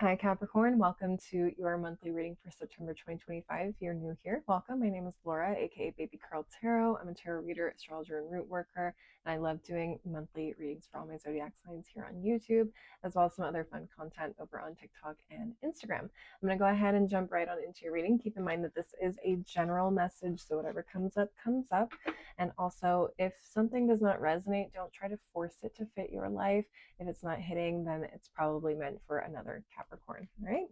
Hi, Capricorn. Welcome to your monthly reading for September 2025. If you're new here, welcome. My name is Laura, aka Baby Curl Tarot. I'm a tarot reader, astrologer, and root worker, and I love doing monthly readings for all my zodiac signs here on YouTube, as well as some other fun content over on TikTok and Instagram. I'm going to go ahead and jump right on into your reading. Keep in mind that this is a general message, so whatever comes up, comes up. And also, if something does not resonate, don't try to force it to fit your life. If it's not hitting, then it's probably meant for another Capricorn. All right.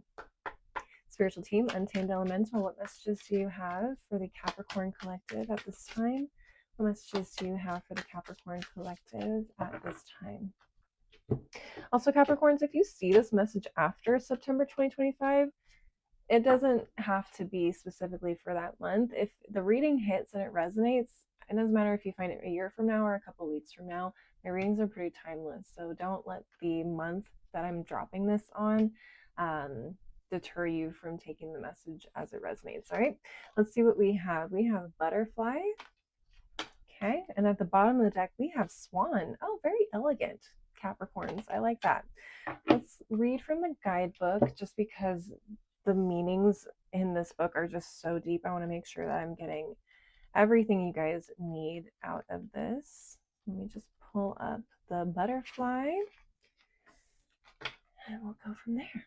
Spiritual team, Untamed Elemental, what messages do you have for the Capricorn Collective at this time? What messages do you have for the Capricorn Collective at this time? Also, Capricorns, if you see this message after September 2025, it doesn't have to be specifically for that month. If the reading hits and it resonates, it doesn't matter if you find it a year from now or a couple weeks from now. My readings are pretty timeless, so don't let the month that I'm dropping this on deter you from taking the message as it resonates. All right, let's see what we have. We have butterfly. Okay, and at the bottom of the deck, we have swan. Oh, very elegant, Capricorns. I like that. Let's read from the guidebook just because the meanings in this book are just so deep. I want to make sure that I'm getting everything you guys need out of this. Let me just pull up the butterfly and we'll go from there.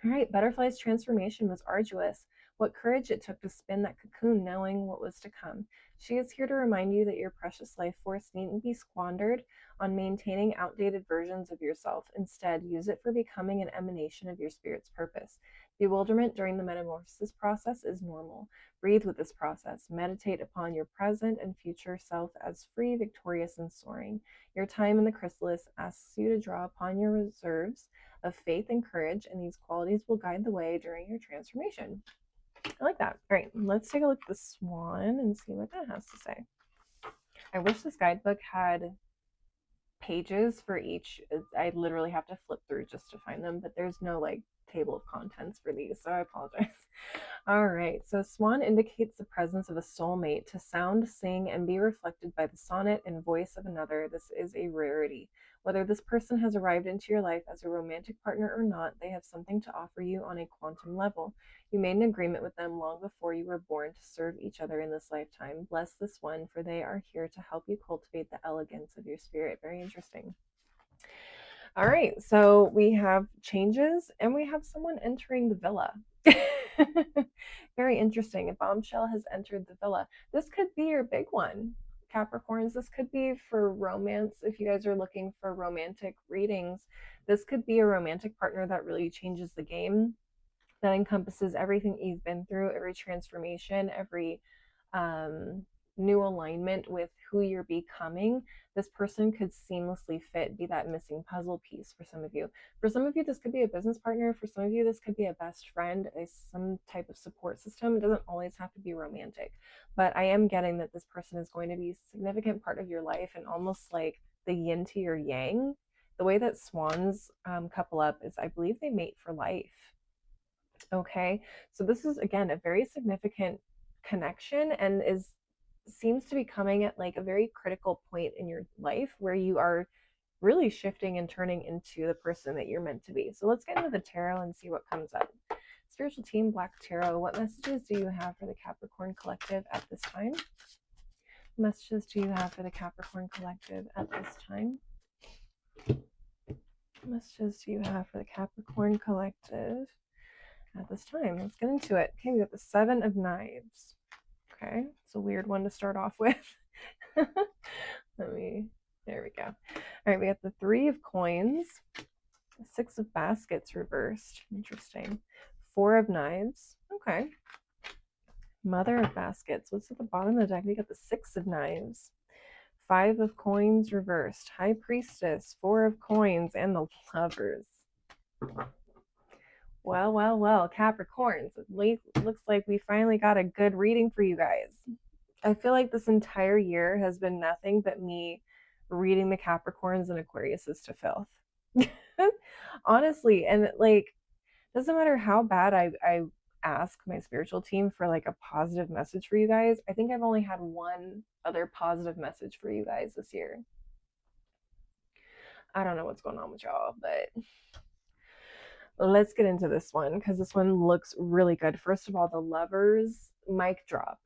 All right, Butterfly's transformation was arduous. What courage it took to spin that cocoon knowing what was to come. She is here to remind you that your precious life force needn't be squandered on maintaining outdated versions of yourself. Instead, use it for becoming an emanation of your spirit's purpose. Bewilderment during the metamorphosis process is normal. Breathe with this process. Meditate upon your present and future self as free, victorious, and soaring. Your time in the chrysalis asks you to draw upon your reserves of faith and courage, and these qualities will guide the way during your transformation. I like that. All right, let's take a look at the swan and see what that has to say. I wish this guidebook had pages for each. I literally have to flip through just to find them, but there's no like table of contents for these, so I apologize. All right, so swan indicates the presence of a soulmate to sound, sing, and be reflected by the sonnet and voice of another. This is a rarity. Whether this person has arrived into your life as a romantic partner or not, they have something to offer you on a quantum level. You made an agreement with them long before you were born to serve each other in this lifetime. Bless this one, for they are here to help you cultivate the elegance of your spirit. Very interesting. All right, so we have changes and we have someone entering the villa. Very interesting. A bombshell has entered the villa. This could be your big one, Capricorns. This could be for romance. If you guys are looking for romantic readings, this could be a romantic partner that really changes the game, that encompasses everything you've been through, every transformation, every um, new alignment with who you're becoming. This person could seamlessly fit, be that missing puzzle piece for some of you. For some of you, this could be a business partner. For some of you, this could be a best friend, some type of support system. It doesn't always have to be romantic, but I am getting that this person is going to be a significant part of your life and almost like the yin to your yang. The way that swans couple up is I believe they mate for life. Okay, so this is again a very significant connection and is seems to be coming at like a very critical point in your life where you are really shifting and turning into the person that you're meant to be. So let's get into the tarot and see what comes up. Spiritual team Black Tarot, what messages do you have for the Capricorn Collective at this time? What messages do you have for the Capricorn Collective at this time? What messages do you have for the Capricorn Collective at this time? Let's get into it. Okay, we got the Seven of Knives. Okay, it's a weird one to start off with. There we go. All right, we got the Three of Coins, Six of Baskets reversed. Interesting. Four of Knives. Okay. Mother of Baskets. What's at the bottom of the deck? We got the Six of Knives. Five of Coins reversed. High Priestess. Four of Coins. And the Lovers. Well, Capricorns. It looks like we finally got a good reading for you guys. I feel like this entire year has been nothing but me reading the Capricorns and Aquariuses to filth. Honestly, and like, doesn't matter how bad I ask my spiritual team for like a positive message for you guys. I think I've only had one other positive message for you guys this year. I don't know what's going on with y'all, but Let's get into this one because this one looks really good. First of all, the Lovers mic drop.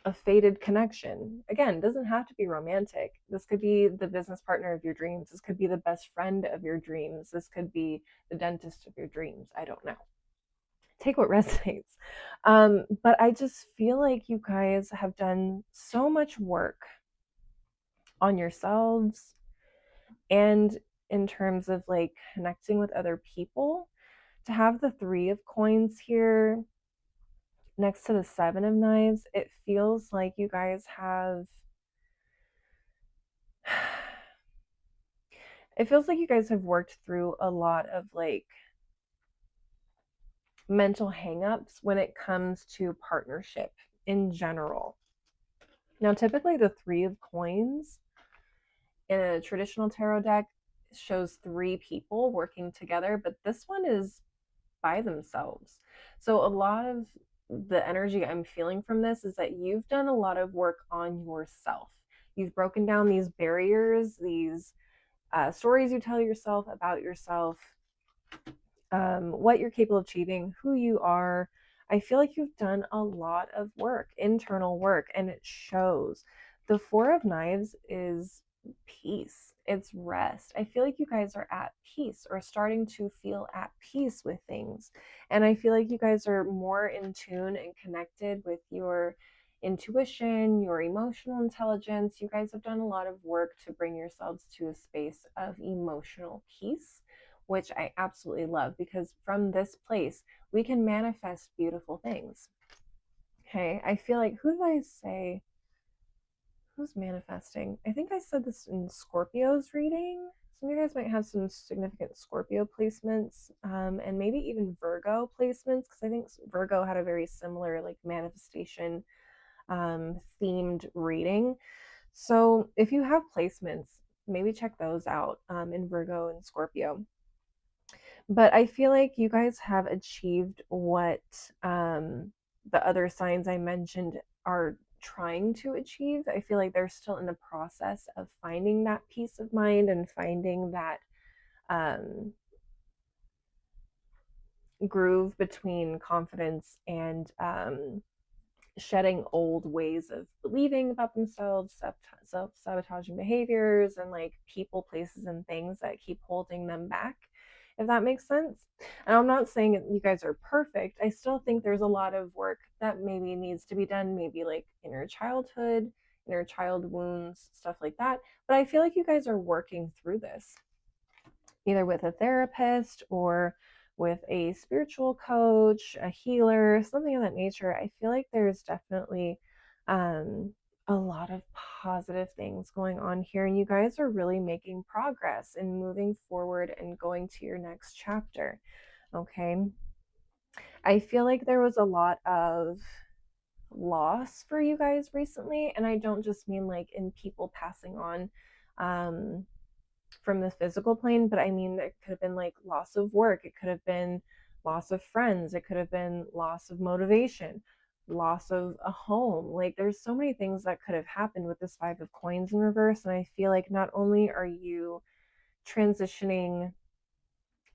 A fated connection. Again, doesn't have to be romantic. This could be the business partner of your dreams. This could be the best friend of your dreams. This could be the dentist of your dreams. I don't know. Take what resonates. But I just feel like you guys have done so much work on yourselves and in terms of like connecting with other people. To have the Three of Coins here next to the Seven of Knives, it feels like you guys have it feels like you guys have worked through a lot of like mental hangups when it comes to partnership in general. Now, typically the Three of Coins in a traditional tarot deck shows three people working together, but this one is by themselves. So a lot of the energy I'm feeling from this is that you've done a lot of work on yourself. You've broken down these barriers, these stories you tell yourself about yourself, what you're capable of achieving, who you are. I feel like you've done a lot of work, internal work, and it shows. The Four of Knives is peace, it's rest. I feel like you guys are at peace or starting to feel at peace with things. And I feel like you guys are more in tune and connected with your intuition, your emotional intelligence. You guys have done a lot of work to bring yourselves to a space of emotional peace, which I absolutely love because from this place, we can manifest beautiful things. Okay, I feel like, who did I say? Who's manifesting? I think I said this in Scorpio's reading. Some of you guys might have some significant Scorpio placements, and maybe even Virgo placements, because I think Virgo had a very similar like manifestation themed reading. So if you have placements, maybe check those out in Virgo and Scorpio. But I feel like you guys have achieved what the other signs I mentioned are trying to achieve. I feel like they're still in the process of finding that peace of mind and finding that um, groove between confidence and shedding old ways of believing about themselves, self sabotaging behaviors, and like people, places, and things that keep holding them back, if that makes sense. And I'm not saying you guys are perfect. I still think there's a lot of work that maybe needs to be done, maybe like inner childhood, inner child wounds, stuff like that. But I feel like you guys are working through this either with a therapist or with a spiritual coach, a healer, something of that nature. I feel like there's definitely a lot of positive things going on here, and you guys are really making progress and moving forward and going to your next chapter. Okay. I feel like there was a lot of loss for you guys recently, and I don't just mean like in people passing on from the physical plane, but I mean, it could have been like loss of work, it could have been loss of friends, it could have been loss of motivation, loss of a home. Like, there's so many things that could have happened with this Five of Coins in reverse. And I feel like not only are you transitioning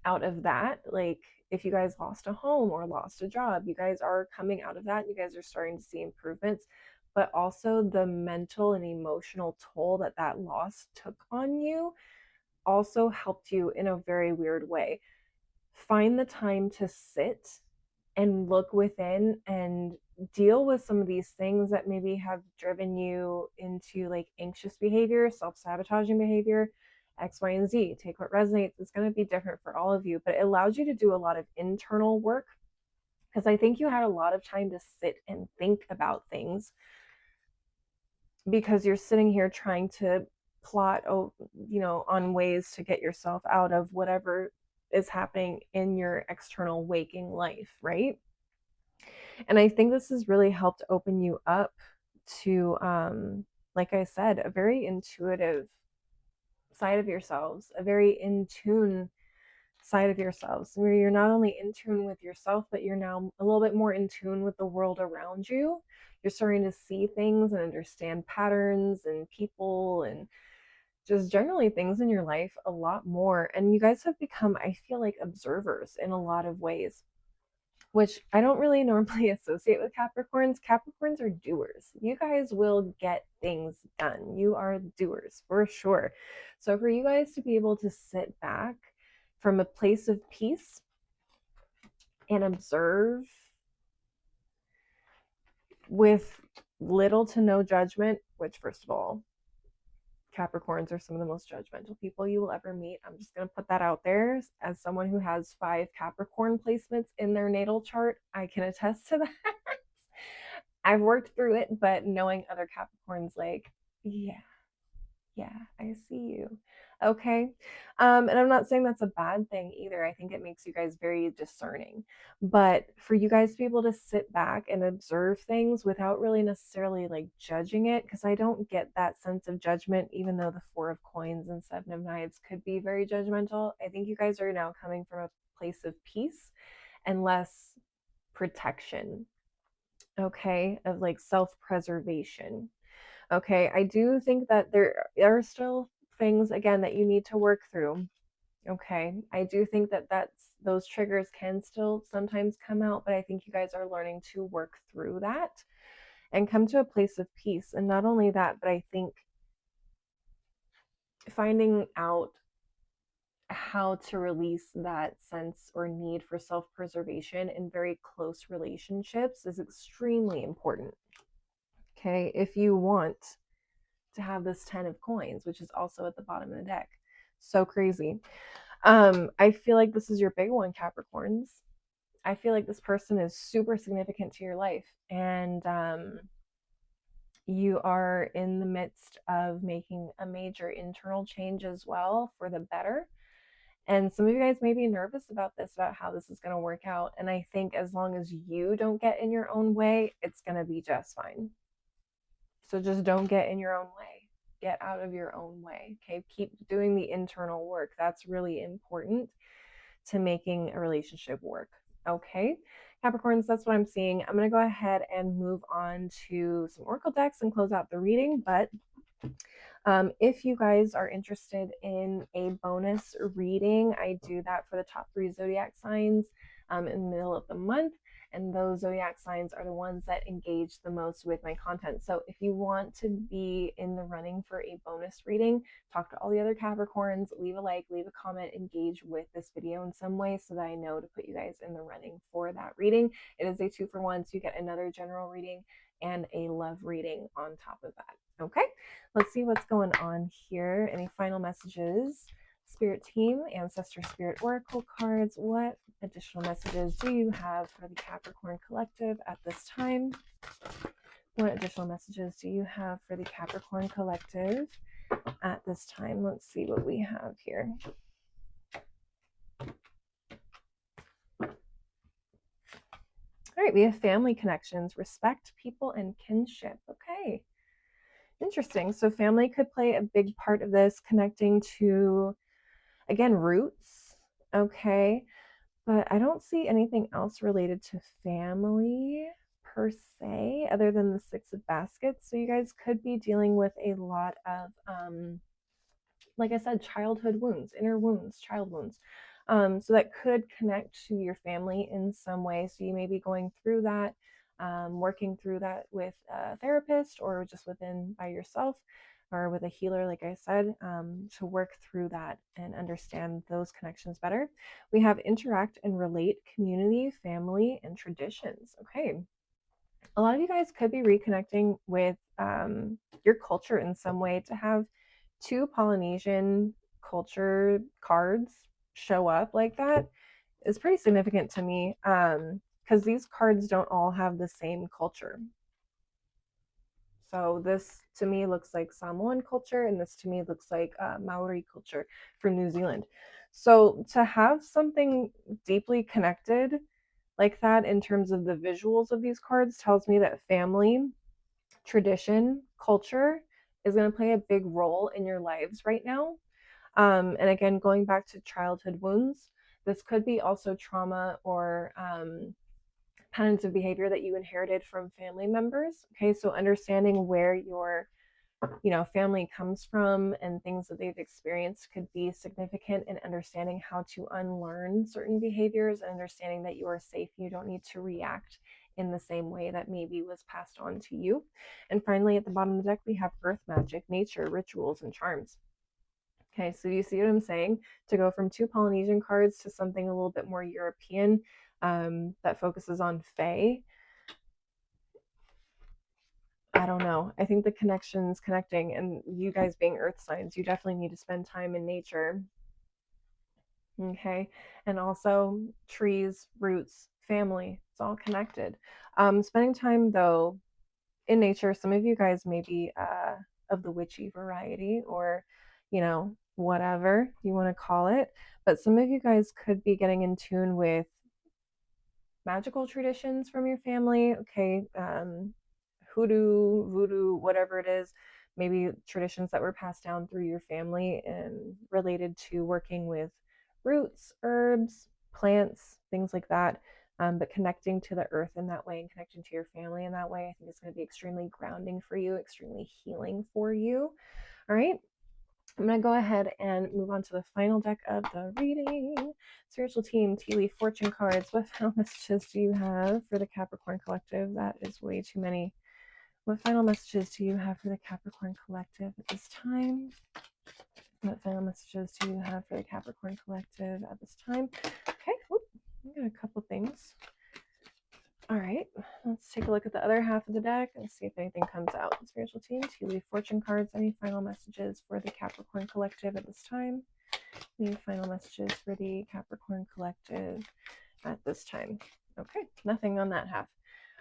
out of that, like if you guys lost a home or lost a job, you guys are coming out of that, you guys are starting to see improvements, but also the mental and emotional toll that that loss took on you also helped you in a very weird way. Find the time to sit and look within and deal with some of these things that maybe have driven you into like anxious behavior, self-sabotaging behavior, X, Y, and Z. Take what resonates. It's going to be different for all of you, but it allows you to do a lot of internal work because I think you had a lot of time to sit and think about things because you're sitting here trying to plot, on ways to get yourself out of whatever is happening in your external waking life, right? And I think this has really helped open you up to, like I said, a very intuitive side of yourselves, a very in tune side of yourselves, where you're not only in tune with yourself, but you're now a little bit more in tune with the world around you. You're starting to see things and understand patterns and people and just generally things in your life a lot more. And you guys have become, I feel like, observers in a lot of ways, which I don't really normally associate with Capricorns. Capricorns are doers. You guys will get things done. You are doers for sure. So for you guys to be able to sit back from a place of peace and observe with little to no judgment, which, first of all, Capricorns are some of the most judgmental people you will ever meet. I'm just going to put that out there. As someone who has 5 Capricorn placements in their natal chart, I can attest to that. I've worked through it, but knowing other Capricorns, like, yeah, I see you. Okay. And I'm not saying that's a bad thing either. I think it makes you guys very discerning. But for you guys to be able to sit back and observe things without really necessarily like judging it, because I don't get that sense of judgment, even though the 4 of Coins and 7 of Knives could be very judgmental. I think you guys are now coming from a place of peace and less protection, okay, of like self-preservation. Okay, I do think that there are still things again that you need to work through. Okay, I do think that those triggers can still sometimes come out, but I think you guys are learning to work through that and come to a place of peace. And not only that, but I think finding out how to release that sense or need for self-preservation in very close relationships is extremely important. Okay, if you want to have this 10 of Coins, which is also at the bottom of the deck. So crazy. I feel like this is your big one, Capricorns. I feel like this person is super significant to your life, and you are in the midst of making a major internal change as well for the better. And some of you guys may be nervous about this, about how this is going to work out. And I think as long as you don't get in your own way, it's going to be just fine. So just don't get in your own way. Get out of your own way. Okay. Keep doing the internal work. That's really important to making a relationship work. Okay. Capricorns, that's what I'm seeing. I'm going to go ahead and move on to some Oracle decks and close out the reading. But if you guys are interested in a bonus reading, I do that for the top 3 zodiac signs in the middle of the month. And those zodiac signs are the ones that engage the most with my content. So if you want to be in the running for a bonus reading, talk to all the other Capricorns, leave a like, leave a comment, engage with this video in some way so that I know to put you guys in the running for that reading. It is a 2-for-1, so you get another general reading and a love reading on top of that. Okay, let's see what's going on here. Any final messages? Spirit team, ancestor spirit oracle cards, what additional messages do you have for the Capricorn collective at this time? What additional messages do you have for the Capricorn collective at this time? Let's see what we have here. All right, we have family connections, respect, people, and kinship. Okay, interesting. So family could play a big part of this, connecting to, again, roots. Okay, but I don't see anything else related to family per se, other than the 6 of baskets. So you guys could be dealing with a lot of, like I said, childhood wounds, inner wounds, child wounds. So that could connect to your family in some way. So you may be going through that, working through that with a therapist or just within by yourself or with a healer, like I said, to work through that and understand those connections better. We have interact and relate, community, family, and traditions. Okay. A lot of you guys could be reconnecting with your culture in some way. To have 2 Polynesian culture cards show up like that is pretty significant to me, because these cards don't all have the same culture. So this to me looks like Samoan culture, and this to me looks like Maori culture from New Zealand. So to have something deeply connected like that in terms of the visuals of these cards tells me that family, tradition, culture is going to play a big role in your lives right now. And again, going back to childhood wounds, this could be also trauma or patterns of behavior that you inherited from family members. Okay, so understanding where your family comes from and things that they've experienced could be significant in understanding how to unlearn certain behaviors and understanding that you are safe. You don't need to react in the same way that maybe was passed on to you. And finally, at the bottom of the deck, we have earth magic, nature, rituals, and charms. Okay, so you see what I'm saying? To go from two Polynesian cards to something a little bit more European, that focuses on Fae. I don't know. I think the connections connecting, and you guys being earth signs, you definitely need to spend time in nature. Okay. And also trees, roots, family, it's all connected. Spending time though in nature, some of you guys may be of the witchy variety, or, whatever you want to call it. But some of you guys could be getting in tune with magical traditions from your family. Okay. Hoodoo, voodoo, whatever it is, maybe traditions that were passed down through your family and related to working with roots, herbs, plants, things like that. But connecting to the earth in that way and connecting to your family in that way, I think it's going to be extremely grounding for you, extremely healing for you. All right. I'm going to go ahead and move on to the final deck of the reading. Spiritual team, tea leaf, fortune cards. What final messages do you have for the Capricorn collective? That is way too many. What final messages do you have for the Capricorn collective at this time? What final messages do you have for the Capricorn collective at this time? Okay, I got a couple things. All right, let's take a look at the other half of the deck and see if anything comes out. Spiritual team, tea leaf, fortune cards. Any final messages for the Capricorn collective at this time? Any final messages for the Capricorn collective at this time? Okay, nothing on that half.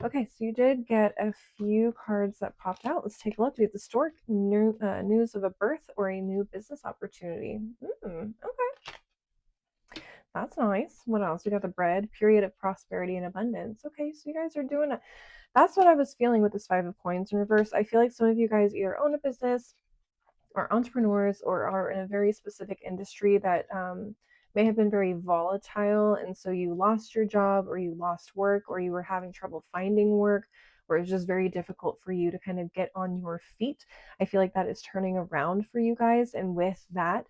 Okay, so you did get a few cards that popped out. Let's take a look. We have the stork, news of a birth or a new business opportunity. Okay, that's nice. What else? We got the bread, period of prosperity and abundance. Okay, so you guys are doing it. That's what I was feeling with this Five of Coins in reverse. I feel like some of you guys either own a business, are entrepreneurs, or are in a very specific industry that may have been very volatile. And so you lost your job, or you lost work, or you were having trouble finding work, or it was just very difficult for you to kind of get on your feet. I feel like that is turning around for you guys. And with that,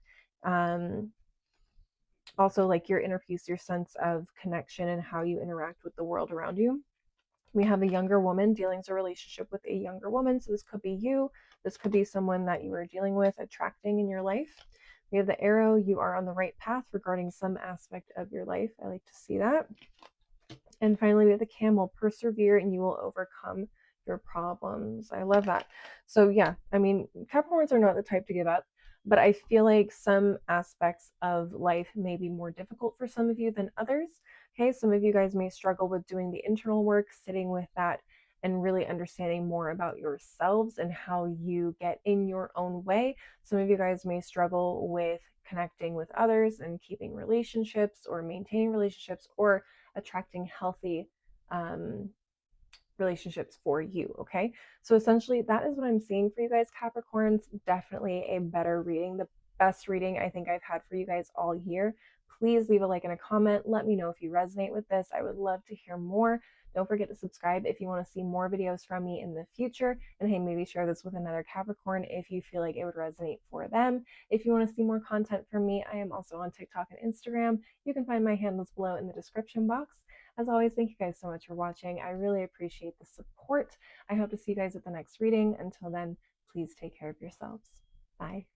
also like your inner peace, your sense of connection, and how you interact with the world around you. We have a younger woman dealing with a relationship with a younger woman. So this could be you. This could be someone that you are dealing with, attracting in your life. We have the arrow. You are on the right path regarding some aspect of your life. I like to see that. And finally, we have the camel. Persevere and you will overcome your problems. I love that. So yeah, I mean, Capricorns are not the type to give up, but I feel like some aspects of life may be more difficult for some of you than others. Okay, some of you guys may struggle with doing the internal work, sitting with that, and really understanding more about yourselves and how you get in your own way. Some of you guys may struggle with connecting with others and keeping relationships or maintaining relationships or attracting healthy relationships for you. Okay, so essentially that is what I'm seeing for you guys, Capricorns. Definitely a better reading, the best reading I think I've had for you guys all year. Please leave a like and a comment. Let me know if you resonate with this. I would love to hear more. Don't forget to subscribe if you want to see more videos from me in the future. And hey, maybe share this with another Capricorn if you feel like it would resonate for them. If you want to see more content from me, I am also on TikTok and Instagram. You can find my handles below in the description box. As always, thank you guys so much for watching. I really appreciate the support. I hope to see you guys at the next reading. Until then, please take care of yourselves. Bye.